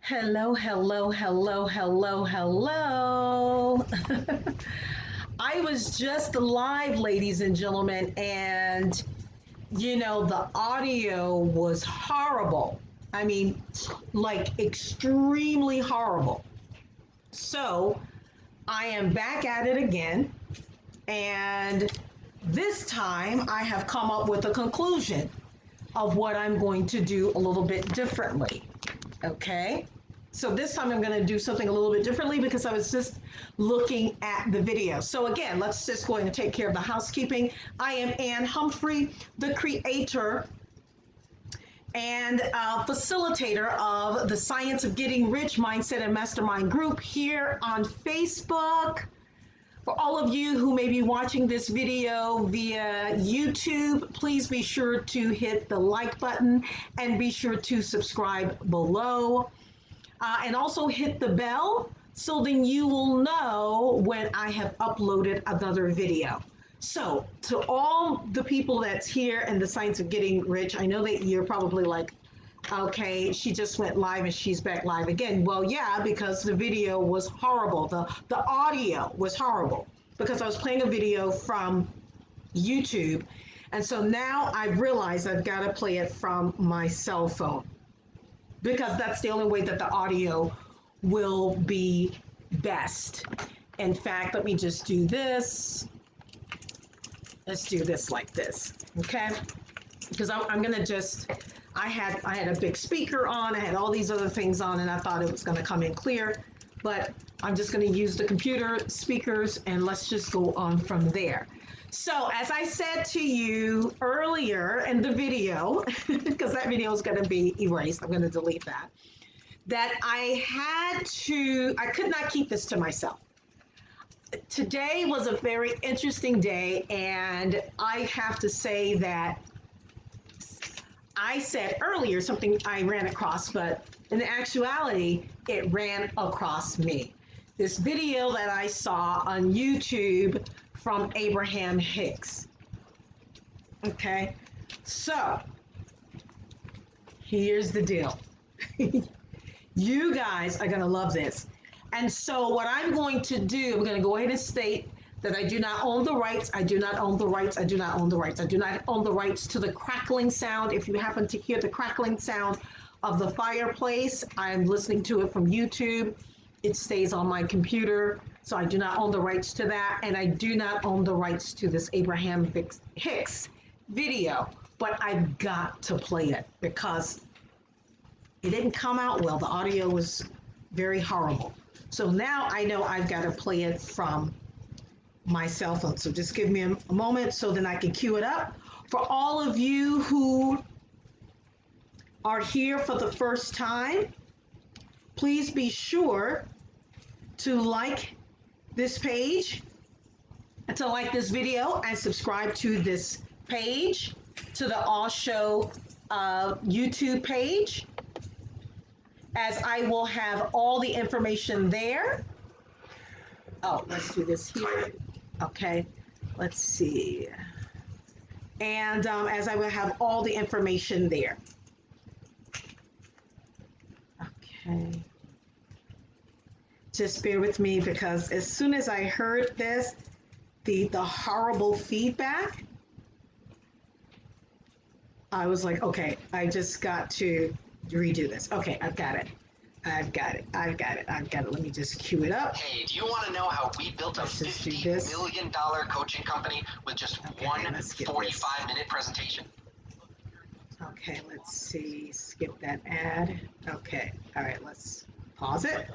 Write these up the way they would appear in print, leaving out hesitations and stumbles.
Hello, hello, hello, hello, hello. I was just live, ladies and gentlemen, and the audio was horrible. I mean, like extremely horrible. So I am back at it again, and this time I have come up with a conclusion of what I'm going to do a little bit differently. Okay? So this time I'm going to do something a little bit differently because I was just looking at the video. So again, let's just go ahead and take care of the housekeeping. I am Ann Humphrey, the creator and facilitator of the Science of Getting Rich Mindset and Mastermind group here on Facebook. For all of you who may be watching this video via YouTube, please be sure to hit the like button and be sure to subscribe below. And also hit the bell so then you will know when I have uploaded another video. So to all the people that's here in the Science of Getting Rich, I know that you're probably like, okay, she just went live and she's back live again. Well, yeah, because the video was horrible. The audio was horrible because I was playing a video from YouTube. And so now I've realized I've got to play it from my cell phone, because that's the only way that the audio will be best. In fact, let me just do this. Let's do this like this, okay? Because I'm gonna just, I had a big speaker on, I had all these other things on, and I thought it was gonna come in clear, but I'm just gonna use the computer speakers and let's just go on from there. So as I said to you earlier in the video, because that video is going to be erased, I'm going to delete that I could not keep this to myself. Today was a very interesting day, and I have to say that I said earlier something I ran across, but in actuality, it ran across me. This video that I saw on YouTube from Abraham Hicks. Okay, so here's the deal. You guys are going to love this. And so what I'm going to do, I'm going to go ahead and state that I do not own the rights. I do not own the rights. I do not own the rights. I do not own the rights to the crackling sound. If you happen to hear the crackling sound of the fireplace, I'm listening to it from YouTube. It stays on my computer. So I do not own the rights to that. And I do not own the rights to this Abraham Hicks video. But I've got to play it because it didn't come out well. The audio was very horrible. So now I know I've got to play it from my cell phone. So just give me a moment so then I can cue it up. For all of you who are here for the first time, please be sure to like this page, to like this video, and subscribe to this page, to the All Show YouTube page, as I will have all the information there. Oh, let's do this here. Okay, let's see. And as I will have all the information there. Okay. Just bear with me because as soon as I heard this, the horrible feedback, I was like, okay, I just got to redo this. Okay, I've got it. I've got it. Let me just cue it up. Hey, do you want to know how we built a $50 million coaching company with just one 45-minute presentation? Okay, let's see. Skip that ad. Okay, all right, let's pause it.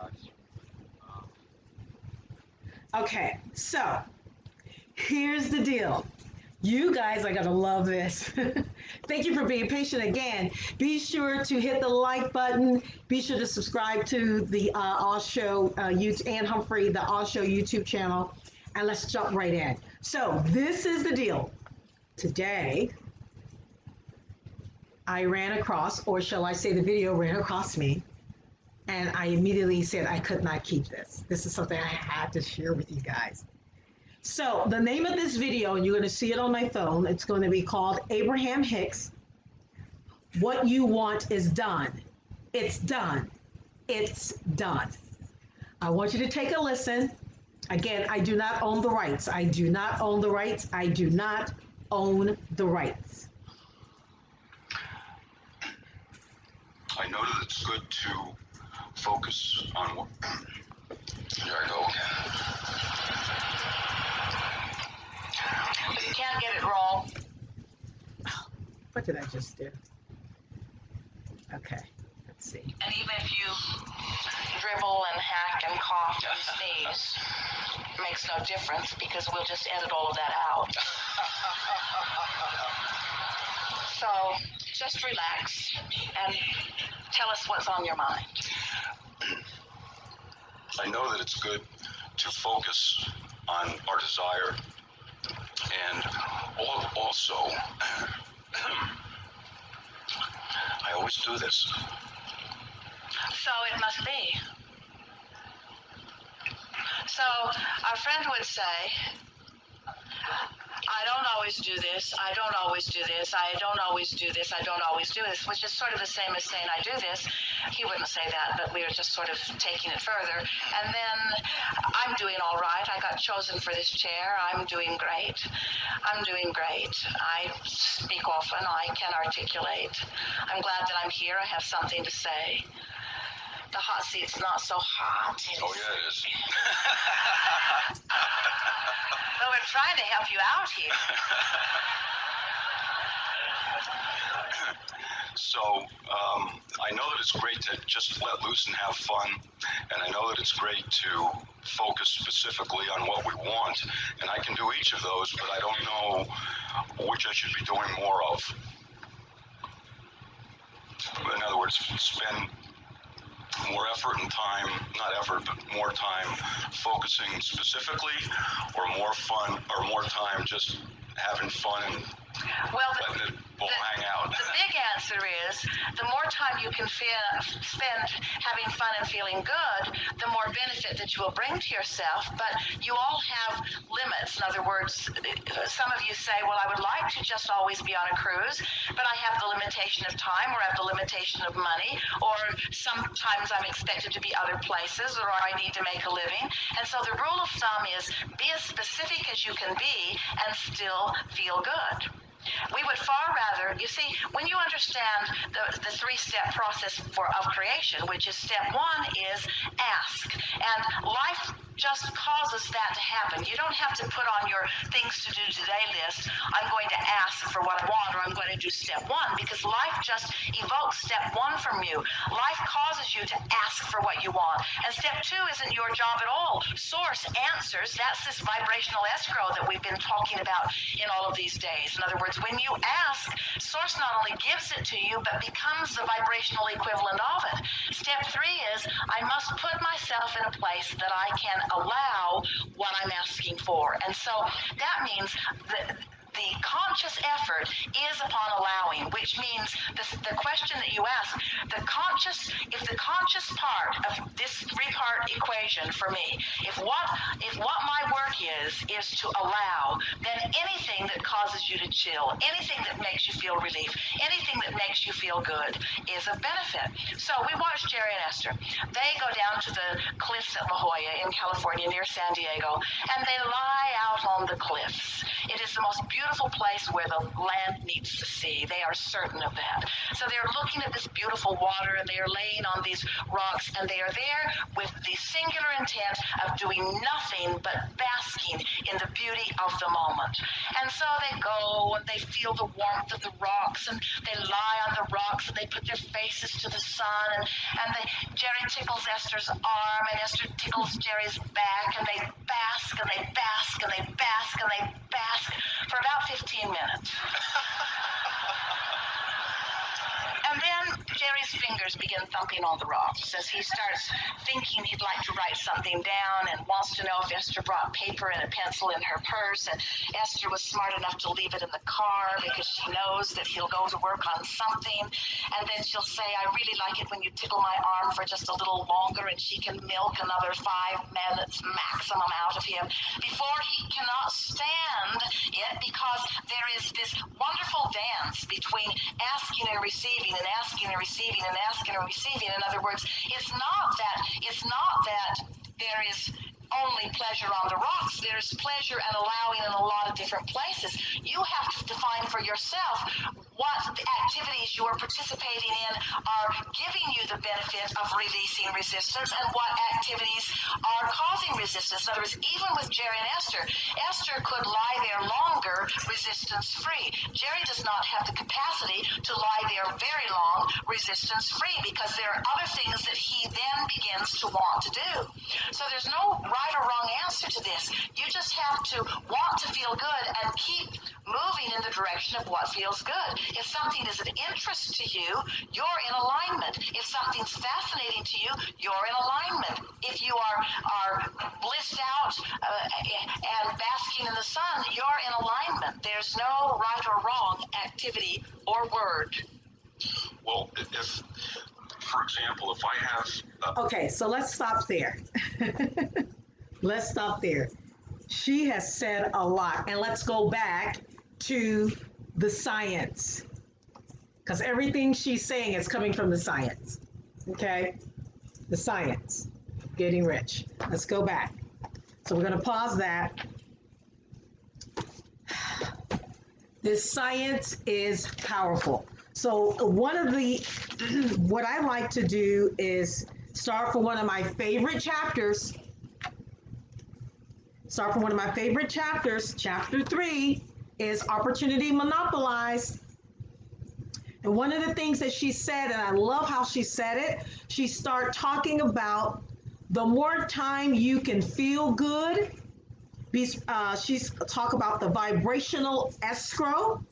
Okay, so here's the deal. You guys are going to love this. Thank you for being patient again. Be sure to hit the like button. Be sure to subscribe to the All Show Ann Humphrey, the All Show YouTube channel. And let's jump right in. So this is the deal. Today, I ran across, or shall I say the video ran across me, and I immediately said I could not keep this. This is something I had to share with you guys. So the name of this video, and you're going to see it on my phone, it's going to be called Abraham Hicks, What You Want Is Done. It's done. it's done. I want you to take a listen. Again, I do not own the rights. I do not own the rights. I do not own the rights. I know that it's good to focus on what. Here I go again. But you can't get it wrong. What did I just do? Okay, let's see. And even if you dribble and hack and cough and sneeze, it makes no difference because we'll just edit all of that out. So just relax and tell us what's on your mind. I know that it's good to focus on our desire, and also, I always do this. So it must be. So our friend would say, I don't always do this, I don't always do this, I don't always do this, I don't always do this, which is sort of the same as saying I do this. He wouldn't say that, but we were just sort of taking it further. And then I'm doing all right. I got chosen for this chair. I'm doing great. I'm doing great. I speak often. I can articulate. I'm glad that I'm here. I have something to say. The hot seat's not so hot. Oh, yeah, it is. Well, we're trying to help you out here. So I know that it's great to just let loose and have fun, and I know that it's great to focus specifically on what we want, and I can do each of those, but I don't know which I should be doing more of. In other words, spend more effort and time, not effort, but more time focusing specifically, or more fun, or more time just having fun and letting it hang out. The big answer is the more time you can spend having fun and feeling good, the more benefit that you will bring to yourself. But you all have limits. In other words, some of you say, well, I would like to just always be on a cruise, but I have the limitation of time, or I have the limitation of money, or sometimes I'm expected to be other places, or I need to make a living. And so the rule of thumb is be as specific as you can be and still feel good. We would far rather, you see, when you understand the three-step process of creation, which is step one is ask. And life just causes that to happen. You don't have to put on your things to do today list, I'm going to ask for what I want, or I'm going to do step one, because life just evokes step one from you. Life causes you to ask for what you want. And step two isn't your job at all. Source answers. That's this vibrational escrow that we've been talking about in all of these days. In other words, when you ask, Source not only gives it to you, but becomes the vibrational equivalent of it. Step three is I must put myself in a place that I can allow what I'm asking for. And so that means that the conscious effort is upon allowing, which means the question that you ask, if the conscious part of this three-part equation for me, if what my work is to allow, then anything that causes you to chill, anything that makes you feel relief, anything that makes you feel good is a benefit. So we watched Jerry and Esther. They go down to the cliffs at La Jolla in California near San Diego, and they lie out on the cliffs. It is the most beautiful place where the land meets the sea. They are certain of that. So they're looking at this beautiful water, and they are laying on these rocks, and they are there with the singular intent of doing nothing but basking in the beauty of the moment. And so they go, and they feel the warmth of the rocks, and they lie on the rocks, and they put their faces to the sun, and Jerry tickles Esther's arm, and Esther tickles Jerry's back, and they bask, and they bask, and they bask, and they bask for about 15 minutes. And then Jerry's fingers begin thumping on the rocks as he starts thinking he'd like to write something down and wants to know if Esther brought paper and a pencil in her purse. And Esther was smart enough to leave it in the car because she knows that he'll go to work on something. And then she'll say, I really like it when you tickle my arm for just a little longer, and she can milk another 5 minutes maximum out of him before he cannot stand it, because there is this wonderful dance between asking and receiving giving and asking and receiving. In other words, it's not that there is only pleasure on the rocks. There's pleasure and allowing in a lot of different places. You have to define for yourself what activities you are participating in are giving you the benefit of releasing resistance and what activities are causing resistance. In other words, even with Jerry and Esther could lie there longer resistance-free. Jerry does not have the capacity to lie there very long resistance-free because there are other things that he then begins to want to do. So there's no right or wrong answer to this. You just have to want to feel good and keep moving in the direction of what feels good. If something is of interest to you, you're in alignment. If something's fascinating to you, you're in alignment. If you are blissed out and basking in the sun, you're in alignment. There's no right or wrong activity or word. Well, if, for example, if I have... Okay, so let's stop there. Let's stop there. She has said a lot, and let's go back to the science, because everything she's saying is coming from the science. Okay, the science, getting rich. Let's go back. So we're going to pause that. This science is powerful. So what I like to do is start from one of my favorite chapters. Chapter 3 is opportunity monopolized. And one of the things that she said, and I love how she said it, she started talking about the more time you can feel good. She's talk about the vibrational escrow.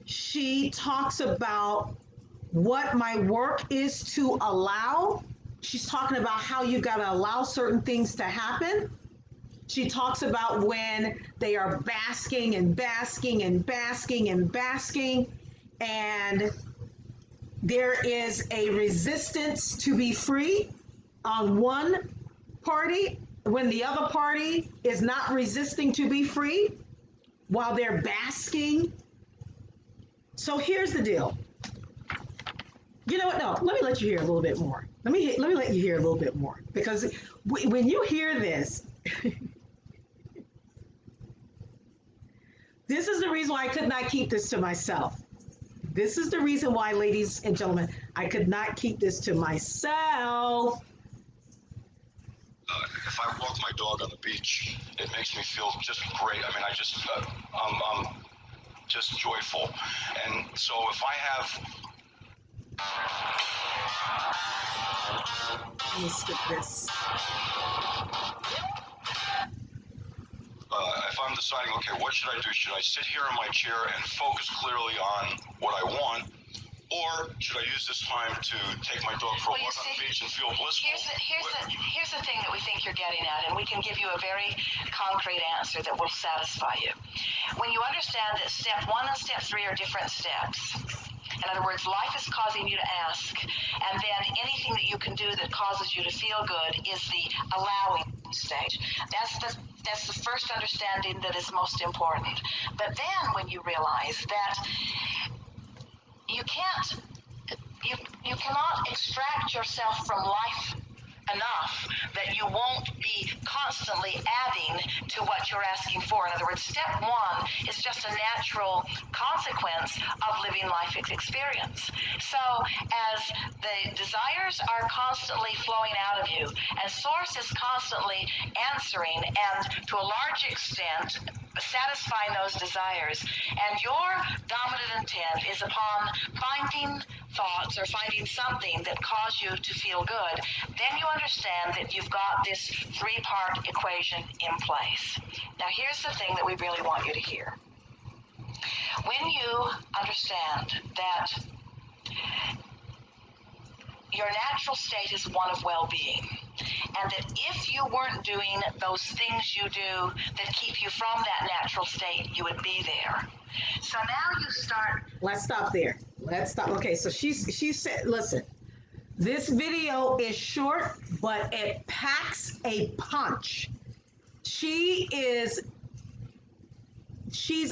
She talks about what my work is to allow. She's talking about how you got to allow certain things to happen. She talks about when they are basking and basking and basking and basking, and there is a resistance to be free on one party when the other party is not resisting to be free while they're basking. So here's the deal. You know what? No, let me let you hear a little bit more. Let me let you hear a little bit more, because when you hear this, this is the reason why I could not keep this to myself. This is the reason why, ladies and gentlemen, I could not keep this to myself. If I walk my dog on the beach, it makes me feel just great. I mean, I'm just joyful. And so if I have... Let me skip this. If I'm deciding, okay, what should I do? Should I sit here in my chair and focus clearly on what I want? Or should I use this time to take my dog for a walk on the beach and feel blissful? Here's the thing that we think you're getting at, and we can give you a very concrete answer that will satisfy you. When you understand that step 1 and step 3 are different steps, in other words, life is causing you to ask, and then anything that you can do that causes you to feel good is the allowing stage. That's the first understanding that is most important. But then when you realize that you cannot extract yourself from life enough that you won't be constantly adding to what you're asking for. In other words, step 1 is just a natural consequence of living life experience. So as the desires are constantly flowing out of you and source is constantly answering and to a large extent satisfying those desires, and your dominant intent is upon finding thoughts or finding something that cause you to feel good, then you understand that you've got this 3-part equation in place. Now here's the thing that we really want you to hear. When you understand that your natural state is one of well-being, and that if you weren't doing those things you do that keep you from that natural state, you would be there. So now you start... Let's stop there. Let's stop. Okay, so she said, listen, this video is short, but it packs a punch. She's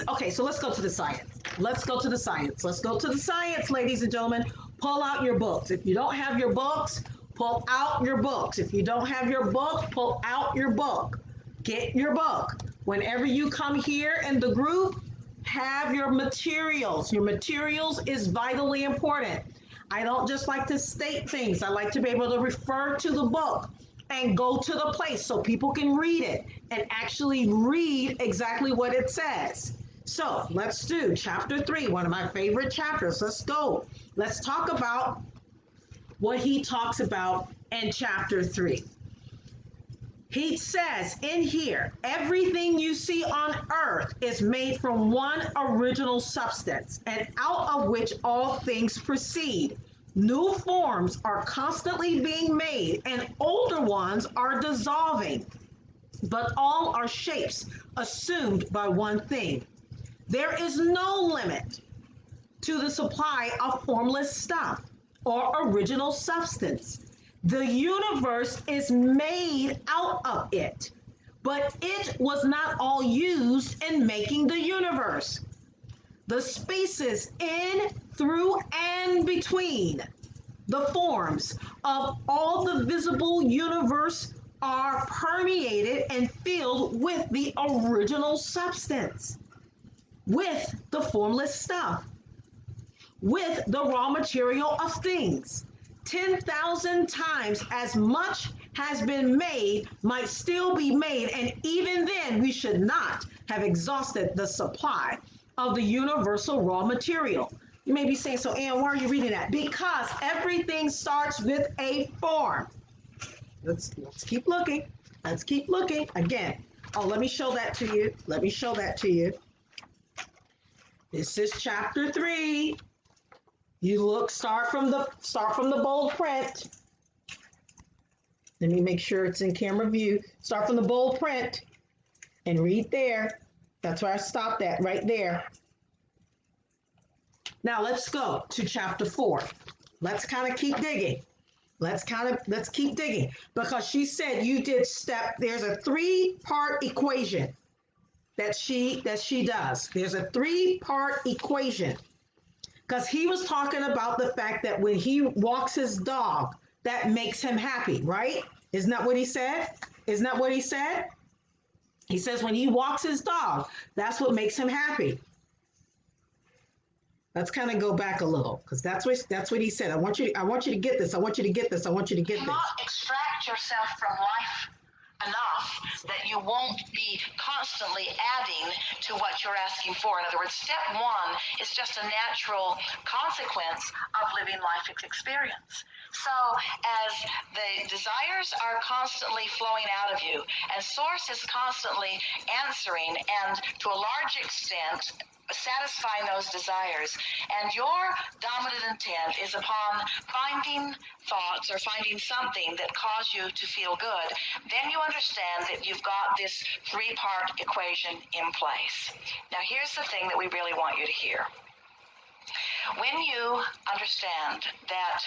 okay, so let's go to the science. Let's go to the science. Let's go to the science, ladies and gentlemen. Pull out your books. If you don't have your books, pull out your books. If you don't have your book, pull out your book. Get your book. Whenever you come here in the group, have your materials. Your materials is vitally important. I don't just like to state things. I like to be able to refer to the book and go to the place so people can read it and actually read exactly what it says. So let's do chapter 3, one of my favorite chapters. Let's go. Let's talk about what he talks about in chapter 3. He says in here, everything you see on earth is made from one original substance, and out of which all things proceed. New forms are constantly being made, and older ones are dissolving, but all are shapes assumed by one thing. There is no limit to the supply of formless stuff or original substance. The universe is made out of it, but it was not all used in making the universe. The spaces in, through, and between the forms of all the visible universe are permeated and filled with the original substance, with the formless stuff, with the raw material of things. 10,000 times as much has been made, might still be made, and even then, we should not have exhausted the supply of the universal raw material. You may be saying, so Ann, why are you reading that? Because everything starts with a form. Let's keep looking. Let's keep looking again. Oh, let me show that to you. Let me show that to you. This is chapter 3. You look, start from the bold print. Let me make sure it's in camera view. Start from the bold print and read there. That's where I stopped at, right there. Now let's go to chapter 4. Let's kind of keep digging. Let's keep digging, because she said you did there's a 3-part equation that she does. There's a 3-part equation. Because he was talking about the fact that when he walks his dog, that makes him happy, right? Isn't that what he said? Isn't that what he said? He says when he walks his dog, that's what makes him happy. Let's kind of go back a little, because that's what he said. I want you to get this. I want you to get this. I want you to get this. You cannot extract yourself from life enough that you won't be constantly adding to what you're asking for. In other words, step 1 is just a natural consequence of living life experience. So as the desires are constantly flowing out of you, and source is constantly answering, and to a large extent satisfying those desires, and your dominant intent is upon finding thoughts or finding something that cause you to feel good, then you understand that you've got this 3-part equation in place. Now here's the thing that we really want you to hear. When you understand that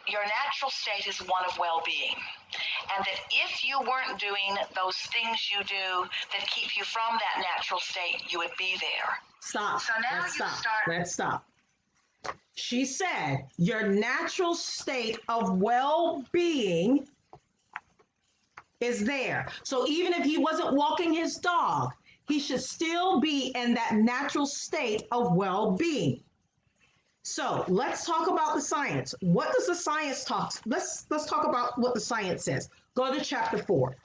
your natural state is one of well-being, and that if you weren't doing those things you do that keep you from that natural state, you would be there. Stop. So now Let's stop. She said your natural state of well-being is there. So even if he wasn't walking his dog, he should still be in that natural state of well-being. So let's talk about the science. What does the science talk? Let's talk about what the science says. Go to chapter 4.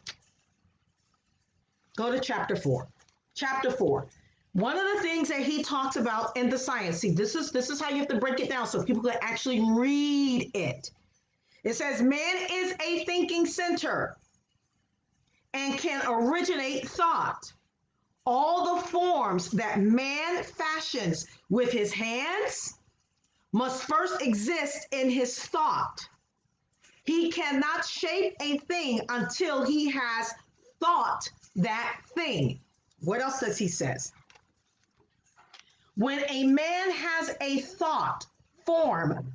Go to chapter 4. Chapter 4. One of the things that he talks about in the science, see, this is how you have to break it down so people can actually read it. It says man is a thinking center and can originate thought. All the forms that man fashions with his hands must first exist in his thought. He cannot shape a thing until he has thought that thing. What else does he says? When a man has a thought form,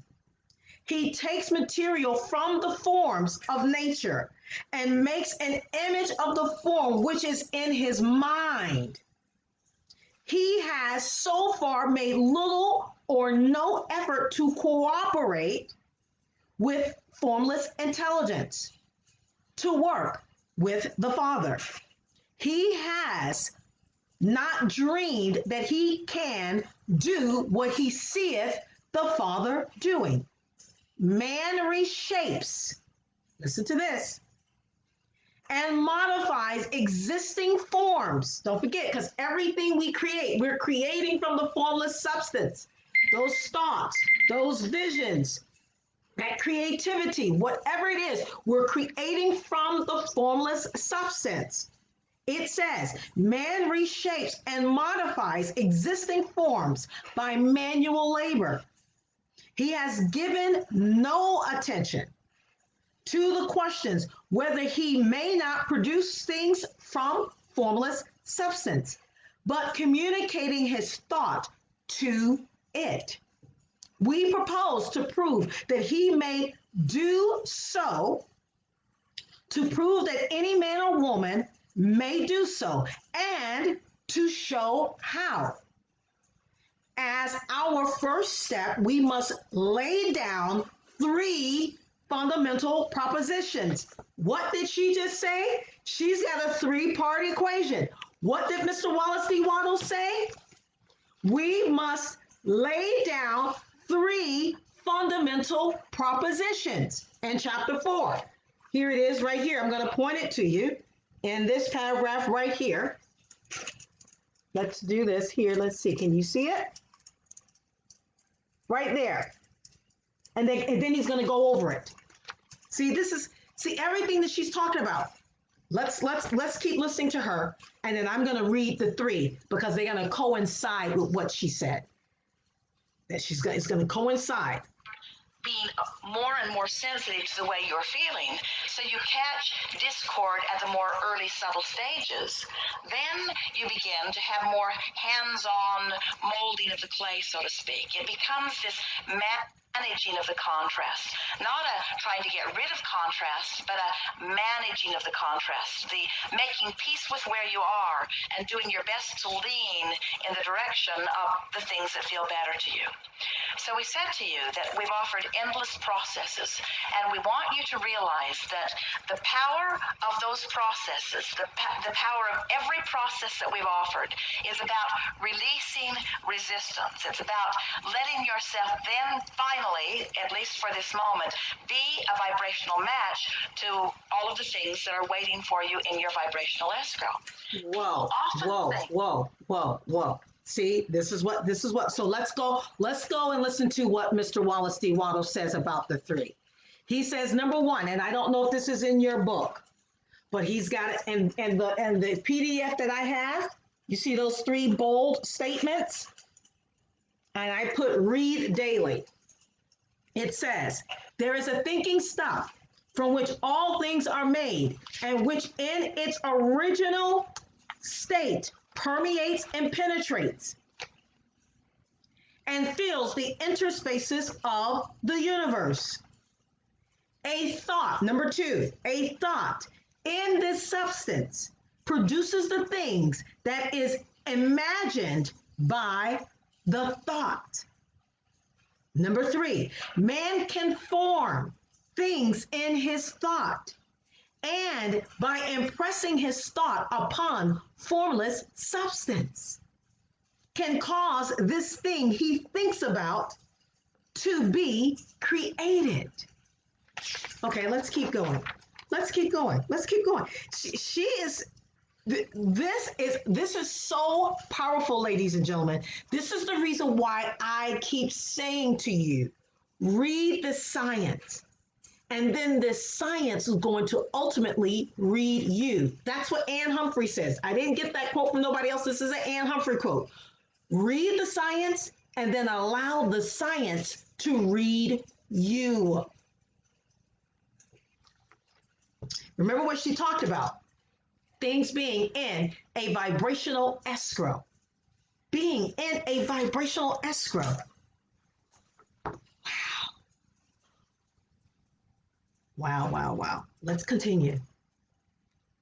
he takes material from the forms of nature and makes an image of the form which is in his mind. he has so far made little or no effort to cooperate with formless intelligence, to work with the Father. He has not dreamed that he can do what he seeth the Father doing. Man reshapes, listen to this, and modifies existing forms. Don't forget, because everything we create, we're creating from the formless substance. Those thoughts, those visions, that creativity, whatever it is, we're creating from the formless substance. It says, man reshapes and modifies existing forms by manual labor. He has given no attention to the questions whether he may not produce things from formless substance, but communicating his thought to it. We propose to prove that he may do so, to prove that any man or woman may do so, and to show how. As our first step, we must lay down three fundamental propositions. What did she just say? She's got a three-part equation. What did Mr. Wallace D. Wattles say? We must lay down three fundamental propositions in chapter 4. Here it is right here. I'm going to point it to you in this paragraph right here. Let's do this here. Let's see. Can you see it? Right there. And then he's going to go over it. See everything that she's talking about. Let's keep listening to her, and then I'm going to read the three because they're going to coincide with what she said. It's going to coincide. Being more and more sensitive to the way you're feeling, so you catch discord at the more early subtle stages. Then you begin to have more hands-on molding of the clay, so to speak. It becomes this managing of the contrast, not a trying to get rid of contrast, but a managing of the contrast, the making peace with where you are and doing your best to lean in the direction of the things that feel better to you. So we said to you that we've offered endless processes, and we want you to realize that the power of those processes, the power of every process that we've offered is about releasing resistance. It's about letting yourself then finally, at least for this moment, be a vibrational match to all of the things that are waiting for you in your vibrational escrow. Whoa, whoa. See, this is what, so let's go and listen to what Mr. Wallace D. Wattles says about the three. He says, number one, and I don't know if this is in your book, but he's got it in the PDF that I have. You see those three bold statements? And I put read daily. It says, there is a thinking stuff from which all things are made, and which in its original state permeates and penetrates and fills the interspaces of the universe. A thought, number two, a thought in this substance produces the things that is imagined by the thought. Number three, man can form things in his thought, and by impressing his thought upon formless substance, can cause this thing he thinks about to be created. Okay, let's keep going. She is, this is so powerful, ladies and gentlemen. This is the reason why I keep saying to you, read the science. And then this science is going to ultimately read you. That's what Anne Humphrey says. I didn't get that quote from nobody else. This is an Anne Humphrey quote. Read the science and then allow the science to read you. Remember what she talked about? Things being in a vibrational escrow. Being in a vibrational escrow. Wow. Let's continue.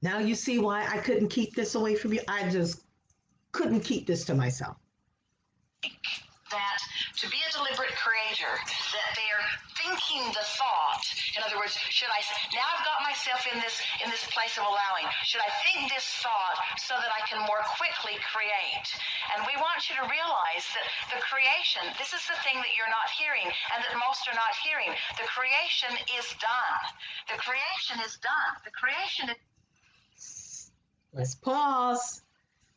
Now you see why I couldn't keep this away from you. I just couldn't keep this to myself. That to be a deliberate creator, that they're thinking the thought. In other words, now I've got myself in this place of allowing. Should I think this thought so that I can more quickly create? And we want you to realize that the creation, this is the thing that you're not hearing and that most are not hearing. The creation is done. The creation is done. The creation is... Let's pause.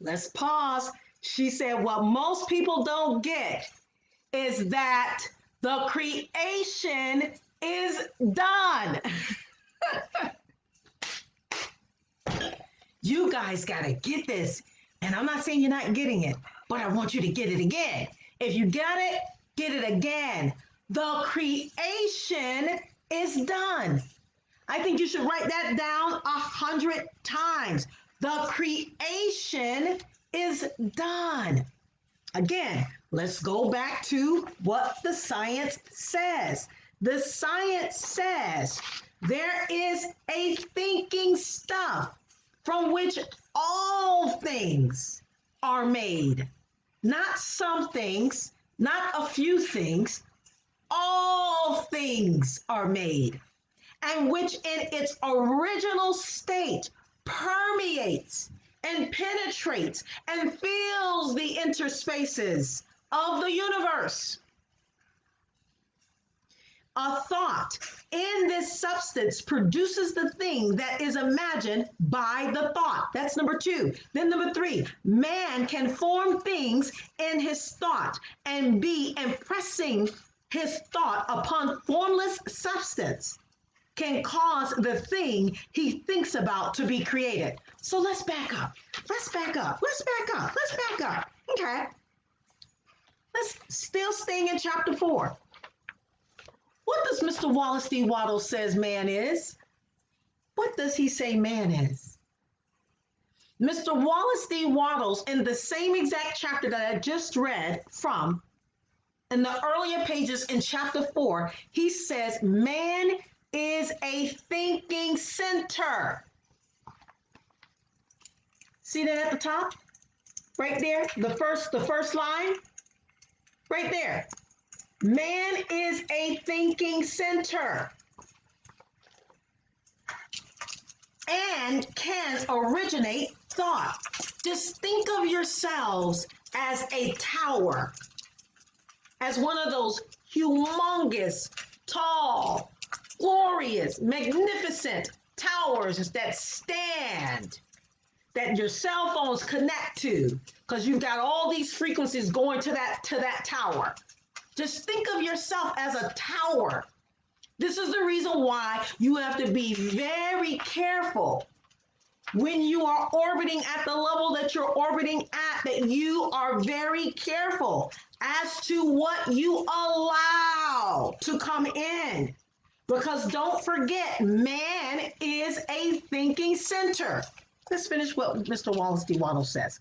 Let's pause. She said, what most people don't get is that the creation is done. You guys got to get this. And I'm not saying you're not getting it, but I want you to get it again. If you got it, get it again. The creation is done. I think you should write that down 100 times. The creation is done. Again, let's go back to what the science says. The science says there is a thinking stuff from which all things are made. Not some things, not a few things, all things are made. And which in its original state permeates and penetrates and fills the interspaces of the universe. A thought in this substance produces the thing that is imagined by the thought. That's number 2. Then number 3, man can form things in his thought and be impressing his thought upon formless substance can cause the thing he thinks about to be created. So let's back up. Let's back up. Let's back up. Let's back up. Okay. Let's still staying in chapter 4. What does Mr. Wallace D. Wattles says man is? What does he say man is? Mr. Wallace D. Wattles, in the same exact chapter that I just read from, in the earlier pages in chapter 4, he says man is a thinking center. See that at the top? Right there, the first line? Right there. Man is a thinking center and can originate thought. Just think of yourselves as a tower, as one of those humongous, tall, glorious, magnificent towers that stand, that your cell phones connect to, because you've got all these frequencies going to that tower. Just think of yourself as a tower. This is the reason why you have to be very careful when you are orbiting at the level that you're orbiting at, that you are very careful as to what you allow to come in. Because don't forget, man is a thinking center. Let's finish what Mr. Wallace D. Wattles says.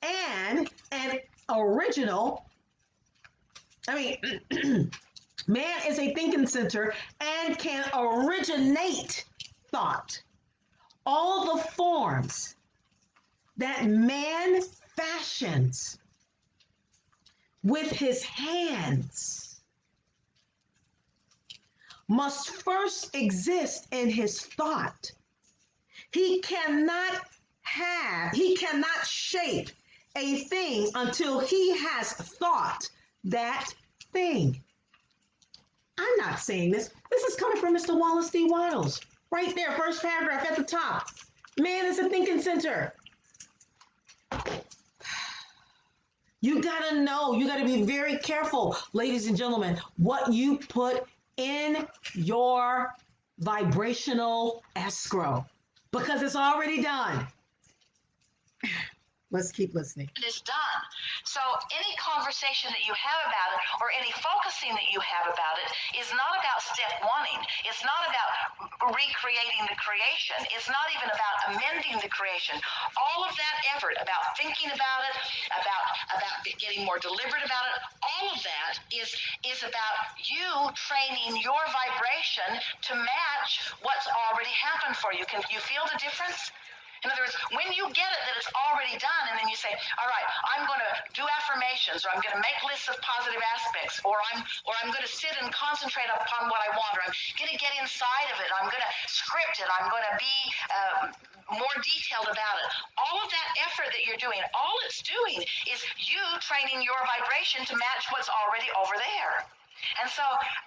And an original, man is a thinking center and can originate thought. All the forms that man fashions with his hands must first exist in his thought. He cannot shape a thing until he has thought that thing. I'm not saying this. This is coming from Mr. Wallace D. Wattles. Right there, first paragraph at the top. Man is a thinking center. You gotta know, you gotta be very careful, ladies and gentlemen, what you put in your vibrational escrow, because it's already done. Let's keep listening. It is done. So any conversation that you have about it or any focusing that you have about it is not about step wanting. It's not about recreating the creation. It's not even about amending the creation. All of that effort about thinking about it, about getting more deliberate about it, all of that is about you training your vibration to match what's already happened for you. Can you feel the difference? In other words, when you get it that it's already done, and then you say, all right, I'm going to do affirmations, or I'm going to make lists of positive aspects, or I'm going to sit and concentrate upon what I want, or I'm going to get inside of it, I'm going to script it, I'm going to be more detailed about it. All of that effort that you're doing, all it's doing is you training your vibration to match what's already over there. And so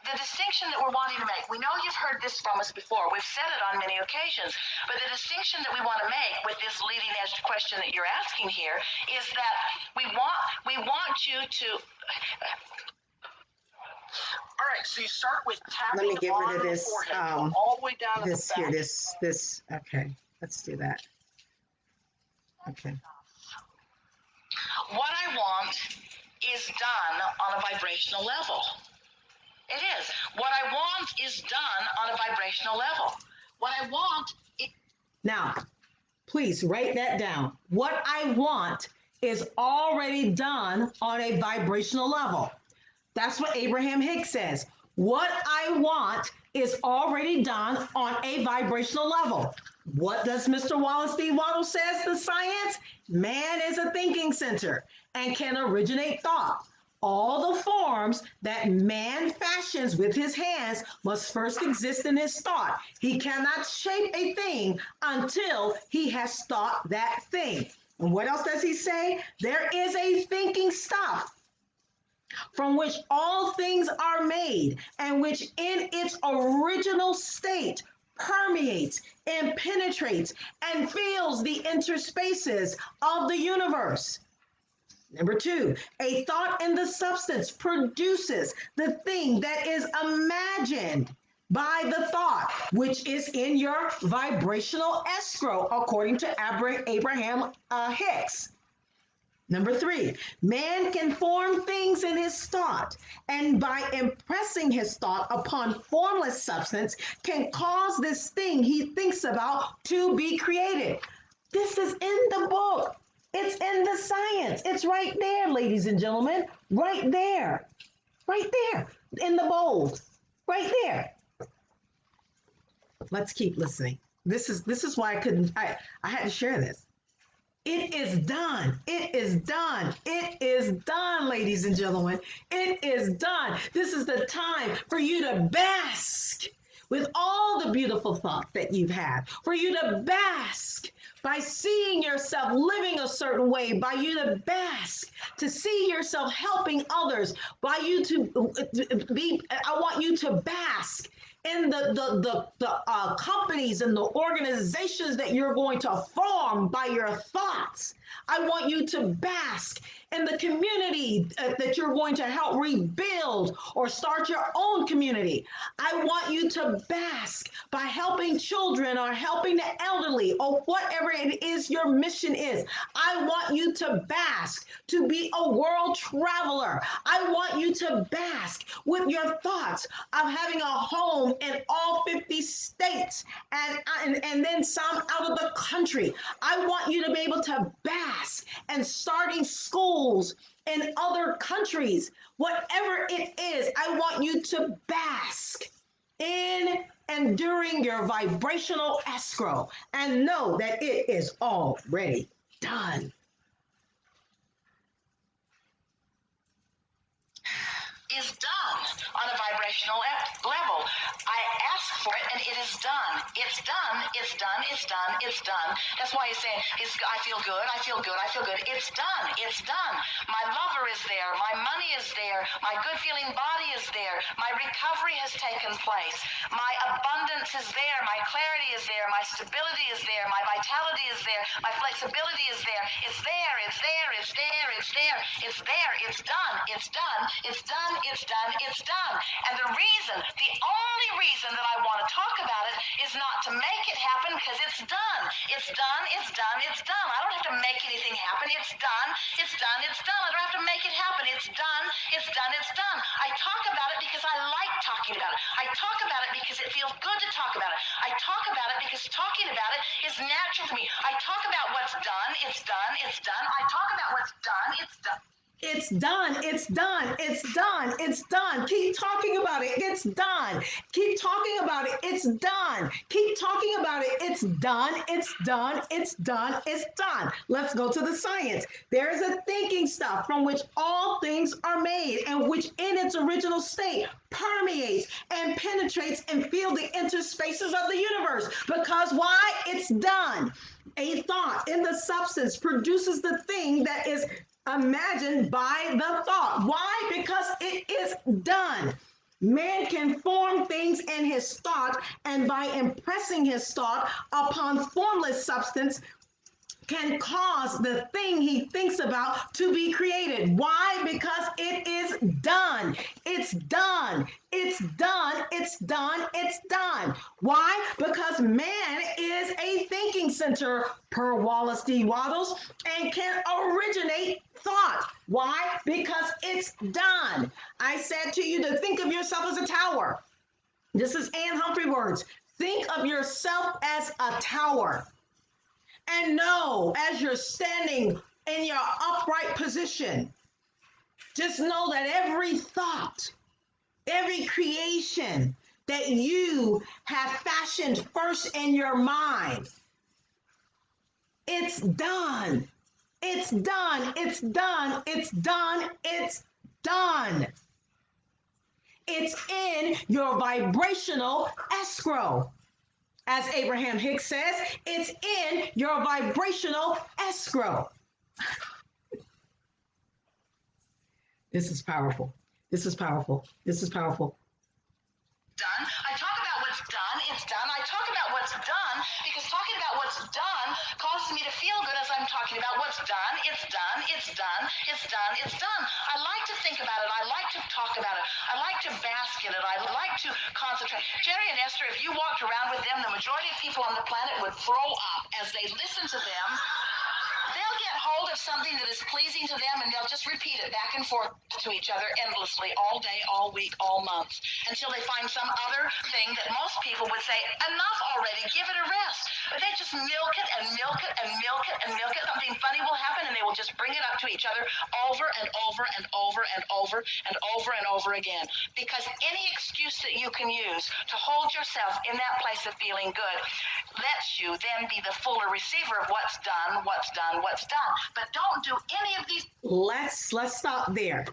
the distinction that we're wanting to make, we know you've heard this from us before. We've said it on many occasions. But the distinction that we want to make with this leading edge question that you're asking here is that we want you to. All right, so you start with tapping. Let me get rid of this. All the way down This here, this. Okay, let's do that. Okay. What I want is done on a vibrational level. It is. What I want is done on a vibrational level. What I want is... Now, please write that down. What I want is already done on a vibrational level. That's what Abraham Hicks says. What I want is already done on a vibrational level. What does Mr. Wallace D. Wattles says the science? Man is a thinking center and can originate thought. All the forms that man fashions with his hands must first exist in his thought. He cannot shape a thing until he has thought that thing. And what else does he say? There is a thinking stuff from which all things are made, and which in its original state permeates and penetrates and fills the interspaces of the universe. Number two, a thought in the substance produces the thing that is imagined by the thought, which is in your vibrational escrow, according to Abraham Hicks. Number three, man can form things in his thought, and by impressing his thought upon formless substance, can cause this thing he thinks about to be created. This is in the book. It's in the science. It's right there, ladies and gentlemen. Right there. Right there. In the bold. Right there. Let's keep listening. This is why I had to share this. It is done. It is done. It is done, ladies and gentlemen. It is done. This is the time for you to bask with all the beautiful thoughts that you've had, for you to bask by seeing yourself living a certain way, by you to bask, to see yourself helping others, by you to be, I want you to bask in the companies and the organizations that you're going to form by your thoughts. I want you to bask in the community that you're going to help rebuild or start your own community. I want you to bask by helping children or helping the elderly or whatever it is your mission is. I want you to bask to be a world traveler. I want you to bask with your thoughts of having a home in all 50 states and then some out of the country. I want you to be able to bask and starting schools in other countries. Whatever it is, I want you to bask in and during your vibrational escrow and know that it is already done. Is done on a vibrational level. I ask for it and it is done. It's done. It's done. It's done. It's done. That's why he's saying, I feel good. I feel good. I feel good. It's done. It's done. My lover is there. My money is there. My good feeling body is there. My recovery has taken place. My abundance is there. My clarity is there. My stability is there. My vitality is there. My flexibility is there. It's there. It's there. It's there. It's there. It's there. It's done. It's done. It's done. It's done. It's done. And the only reason that I want to talk about it is not to make it happen, because it's done. It's done. It's done. It's done. I don't have to make anything happen. It's done. It's done. It's done. I don't have to make it happen. It's done. It's done. It's done. I talk about it because I like talking about it. I talk about it because it feels good to talk about it. I talk about it because talking about it is natural to me. I talk about what's done. It's done. It's done. I talk about what's done. It's done. It's done. It's done. It's done. It's done. Keep talking about it. It's done. Keep talking about it. It's done. Keep talking about it. It's done. It's done. It's done. It's done. Let's go to the science. There is a thinking stuff from which all things are made and which in its original state permeates and penetrates and fills the interspaces of the universe. Because why? It's done. A thought in the substance produces the thing that is imagined by the thought. Why? Because it is done. Man can form things in his thought, and by impressing his thought upon formless substance, can cause the thing he thinks about to be created. Why? Because it is done. It's done. It's done. It's done. It's done. Why? Because man is a thinking center, per Wallace D. Wattles, and can originate thought. Why? Because it's done. I said to you to think of yourself as a tower. This is Humphrey words. Think of yourself as a tower. And know as you're standing in your upright position, just know that every thought, every creation that you have fashioned first in your mind, it's done. It's done. It's done. It's done. It's done. It's in your vibrational escrow. As Abraham Hicks says, it's in your vibrational escrow. This is powerful. This is powerful. This is powerful. Done. I talk about what's done, it's done. I talk about what's done because talking about what's done causes me to feel good as I'm talking about what's done, it's done, it's done, it's done, it's done. I like to think about it. I like to talk about it. I like to bask in it. I like to concentrate. Jerry and Esther, if you walked around with them, the majority of people on the planet would throw up as they listen to them. They'll get hold of something that is pleasing to them and they'll just repeat it back and forth to each other endlessly all day, all week, all month until they find some other thing that most people would say, enough already, give it a rest. But they just milk it and milk it and milk it and milk it. Something funny will happen and they will just bring it up to each other over and over and over and over and over and over again. Because any excuse that you can use to hold yourself in that place of feeling good lets you then be the fuller receiver of what's done, what's done, what's done. But don't do any of these. Let's stop there.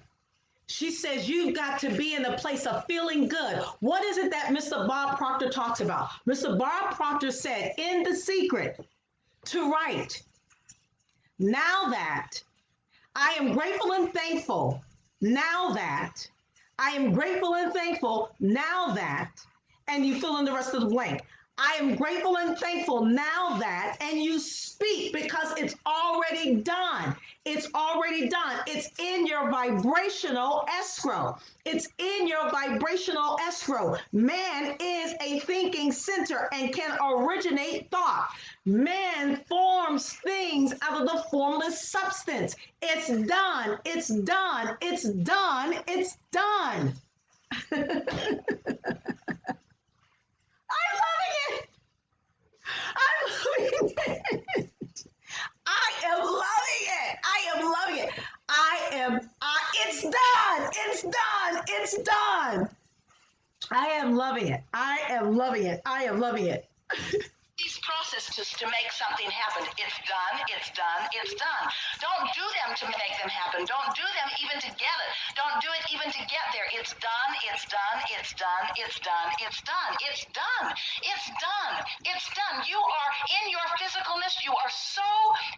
She says you've got to be in a place of feeling good. What is it that Mr. Bob Proctor talks about? Mr. Bob Proctor said in The Secret to write, now that I am grateful and thankful, now that I am grateful and thankful, now that, and you fill in the rest of the blank. I am grateful and thankful now that, and you speak because it's already done. It's already done. It's in your vibrational escrow. It's in your vibrational escrow. Man is a thinking center and can originate thought. Man forms things out of the formless substance. It's done. It's done. It's done. It's done. I'm loving it. I'm loving it. I am loving it. I am loving it. It's done. It's done. It's done. I am loving it. I am loving it. I am loving it. These processes to make something happen. It's done, it's done, it's done. Don't do them to make them happen. Don't do them even to get it. Don't do it even to get there. It's done, it's done, it's done, it's done, it's done, it's done, it's done, it's done. You are in your physicalness, you are so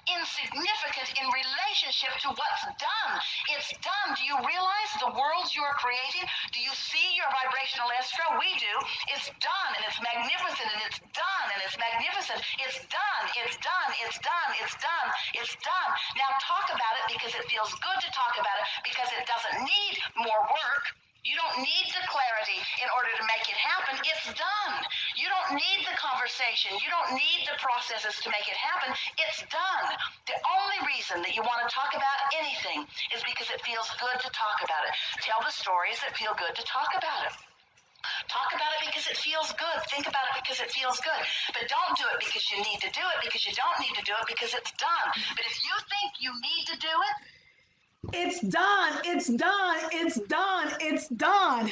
insignificant in relationship to what's done. It's done. Do you realize the worlds you are creating? Do you see your vibrational escrow? We do. It's done and it's magnificent and it's done and it's magnificent. It's done. It's done. It's done. It's done. It's done. Now talk about it because it feels good to talk about it because it doesn't need more work. You don't need the clarity in order to make it happen. It's done. You don't need the conversation. You don't need the processes to make it happen. It's done. The only reason that you want to talk about anything is because it feels good to talk about it. Tell the stories that feel good to talk about it. Talk about it because it feels good. Think about it because it feels good. But don't do it because you need to do it, because you don't need to do it because it's done. But if you think you need to do it, It's done. It's done. It's done. It's done.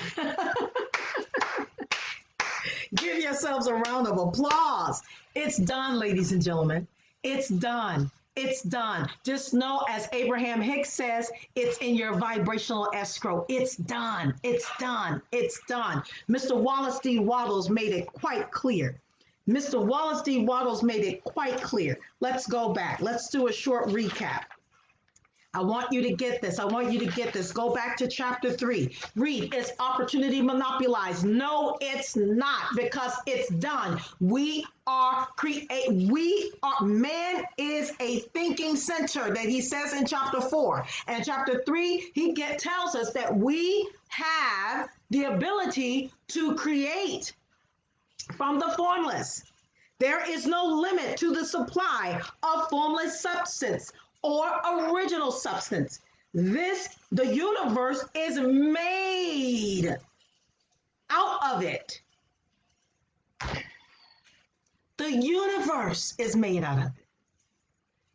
Give yourselves a round of applause. It's done, ladies and gentlemen. It's done. It's done. Just know, as Abraham Hicks says, it's in your vibrational escrow. It's done. It's done. It's done. Mr. Wallace D. Wattles made it quite clear. Mr. Wallace D. Wattles made it quite clear. Let's go back. Let's do a short recap. I want you to get this. I want you to get this. Go back to chapter 3. Read. It's opportunity monopolized. No, it's not, because it's done. Man is a thinking center, that he says in chapter 4. And chapter 3, tells us that we have the ability to create from the formless. There is no limit to the supply of formless substance or original substance. The universe is made out of it. The universe is made out of it.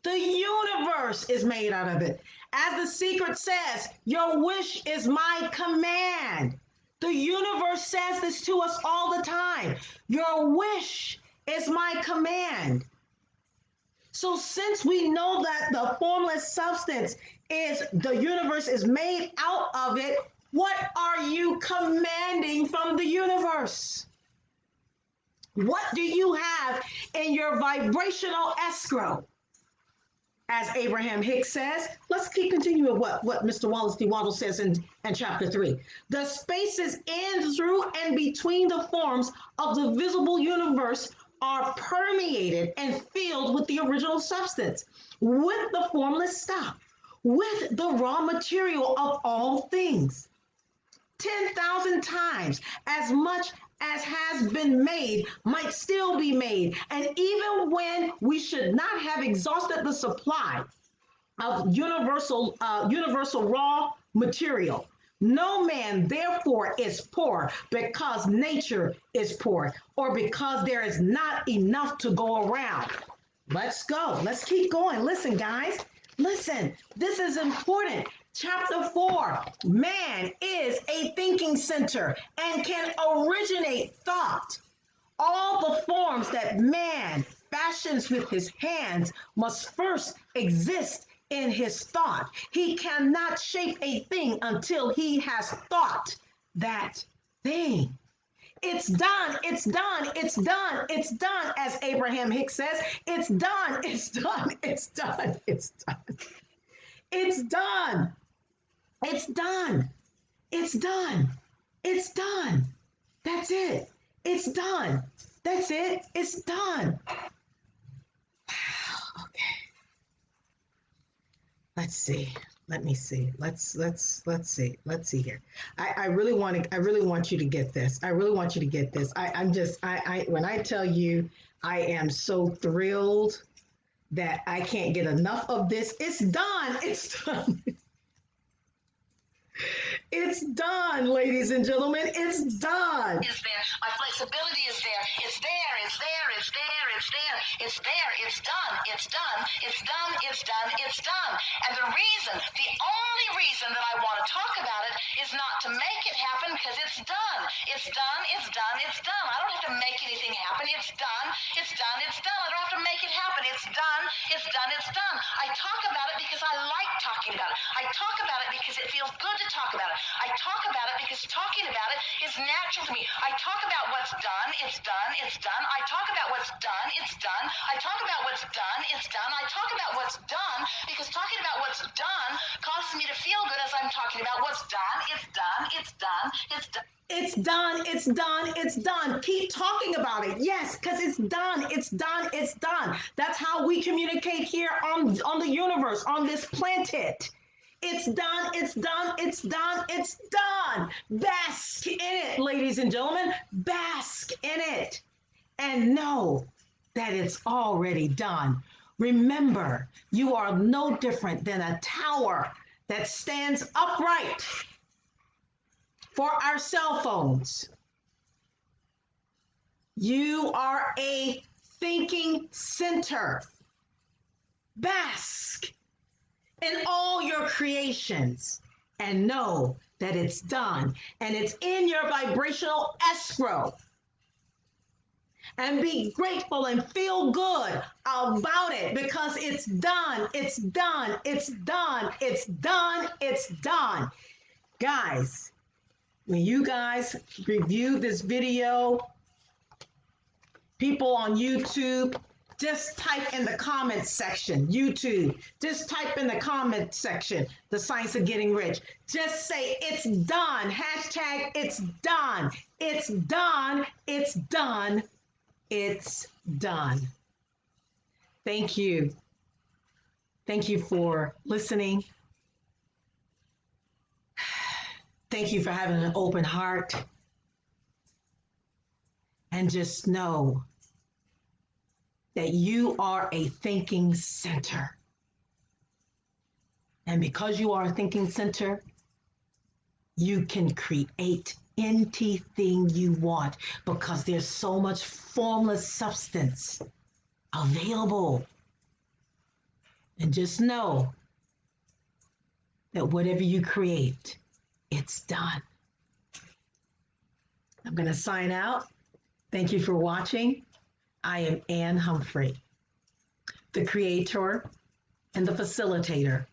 The universe is made out of it. As the secret says, your wish is my command. The universe says this to us all the time. Your wish is my command. So since we know that the formless substance is the universe is made out of it, what are you commanding from the universe? What do you have in your vibrational escrow? As Abraham Hicks says, let's continue with what Mr. Wallace D. Wattles says in chapter 3. The spaces in, through, and between the forms of the visible universe are permeated and filled with the original substance, with the formless stuff, with the raw material of all things. 10,000 times as much as has been made might still be made. And even when we should not have exhausted the supply of universal raw material, no man therefore is poor because nature is poor, or because there is not enough to go around. Let's go. Let's keep going. Listen, guys. Listen, this is important. Chapter 4, man is a thinking center and can originate thought. All the forms that man fashions with his hands must first exist in his thought. He cannot shape a thing until he has thought that thing. It's done, it's done, it's done, it's done, as Abraham Hicks says. It's done, it's done, it's done, it's done. It's done. It's done. It's done. It's done. That's it. It's done. That's it. It's done. Okay. Let's see. Let me see. Let's see. Let's see here. I really want you to get this. I really want you to get this. When I tell you I am so thrilled that I can't get enough of this. It's done. It's done. It's done, ladies and gentlemen. It's done. Is there? My flexibility is there. It's there. It's there. It's there. It's there. It's there. It's done. It's done. It's done. It's done. It's done. And the only reason that I want to talk about it is not to make it happen, because it's done. It's done. It's done. It's done. I don't have to make anything happen. It's done. It's done. It's done. I don't have to make it happen. It's done. It's done. It's done. I talk about it because I like talking about it. I talk about it because it feels good to talk about it. I talk about it because talking about it is natural to me. I talk about what's done, it's done, it's done. I talk about what's done, it's done. I talk about what's done, it's done. I talk about what's done because talking about what's done causes me to feel good as I'm talking about what's done, it's done, it's done, it's done. It's done, it's done, it's done. Keep talking about it. Yes, because it's done, it's done, it's done. That's how we communicate here on the universe, on this planet. It's done, it's done, it's done, it's done. Bask in it, ladies and gentlemen. Bask in it. And know that it's already done. Remember, you are no different than a tower that stands upright for our cell phones. You are a thinking center. Bask in all your creations and know that it's done and it's in your vibrational escrow. And be grateful and feel good about it because it's done. It's done. It's done. It's done. It's done. Guys, when you guys review this video, people on YouTube, just type in the comment section, YouTube, just type in the comment section, the science of getting rich. Just say it's done. Hashtag it's done. It's done. It's done. It's done. Thank you. Thank you for listening. Thank you for having an open heart. And just know that you are a thinking center. And because you are a thinking center, you can create anything you want because there's so much formless substance available. And just know that whatever you create, it's done. I'm going to sign out. Thank you for watching. I am Ann Humphrey, the creator and the facilitator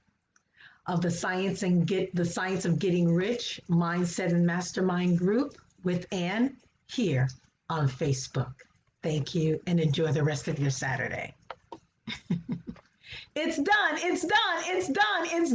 of the Science of Getting Rich Mindset and Mastermind group with Ann here on Facebook. Thank you and enjoy the rest of your Saturday. It's done. It's done. It's done. It's